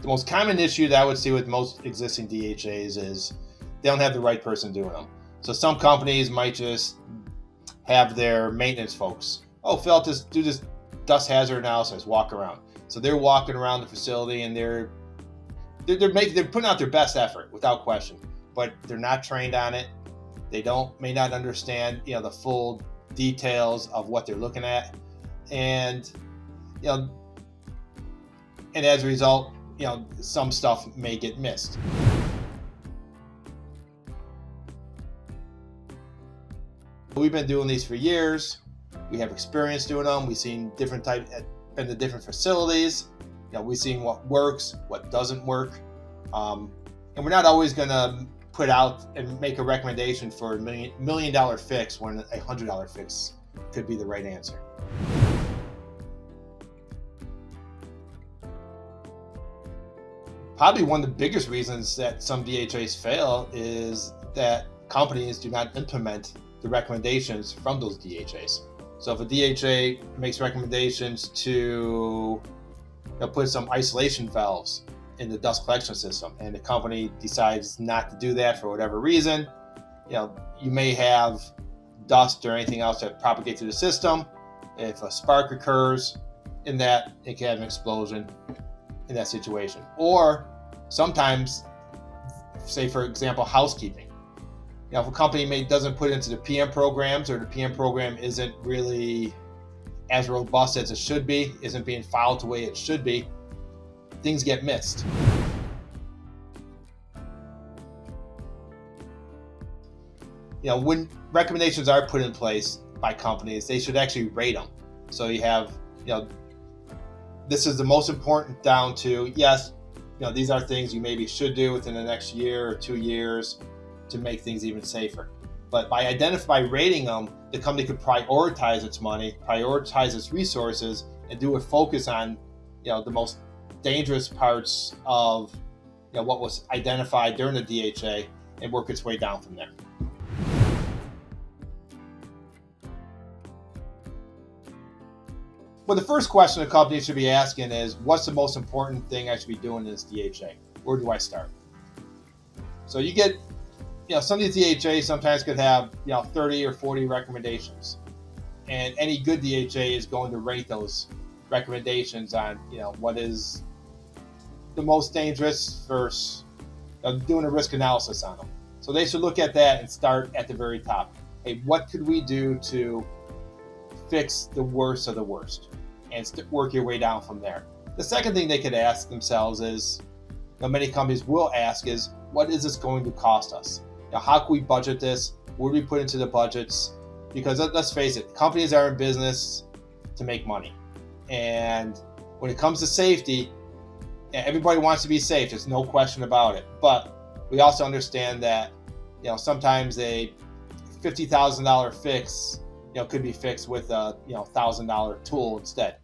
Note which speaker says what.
Speaker 1: The most common issue that I would see with most existing DHAs is they don't have the right person doing them. So some companies might just have their maintenance folks, Phil, just do this dust hazard analysis, walk around. So they're walking around the facility and they're putting out their best effort without question, but they're not trained on it. They may not understand, the full details of what they're looking at, and as a result, some stuff may get missed. We've been doing these for years. We have experience doing them. We've seen different types, been to different facilities. We've seen what works, what doesn't work. And we're not always going to put out and make a recommendation for a $1 million fix when a $100 fix could be the right answer. Probably one of the biggest reasons that some DHAs fail is that companies do not implement the recommendations from those DHAs. So if a DHA makes recommendations to put some isolation valves in the dust collection system, and the company decides not to do that for whatever reason, you may have dust or anything else that propagates through the system. If a spark occurs in that, it can have an explosion in that situation. Or sometimes, say for example, housekeeping. If a company doesn't put into the PM programs, or the PM program isn't really as robust as it should be, isn't being followed the way it should be, things get missed. When recommendations are put in place by companies, they should actually rate them. So you have, this is the most important down to, yes, these are things you maybe should do within the next year or 2 years to make things even safer. But by rating them, the company could prioritize its money, prioritize its resources, and do a focus on, the most dangerous parts of, what was identified during the DHA, and work its way down from there. Well, the first question a company should be asking is, what's the most important thing I should be doing in this DHA? Where do I start? So you get, some of these DHAs sometimes could have, 30 or 40 recommendations. And any good DHA is going to rate those recommendations on, what is the most dangerous versus doing a risk analysis on them. So they should look at that and start at the very top. Hey, what could we do to fix the worst of the worst? And work your way down from there. The second thing they could ask themselves is, many companies will ask is, what is this going to cost us? How can we budget this? What do we put into the budgets? Because let's face it, companies are in business to make money. And when it comes to safety, everybody wants to be safe. There's no question about it. But we also understand that, sometimes a $50,000 fix, could be fixed with a $1,000 tool instead.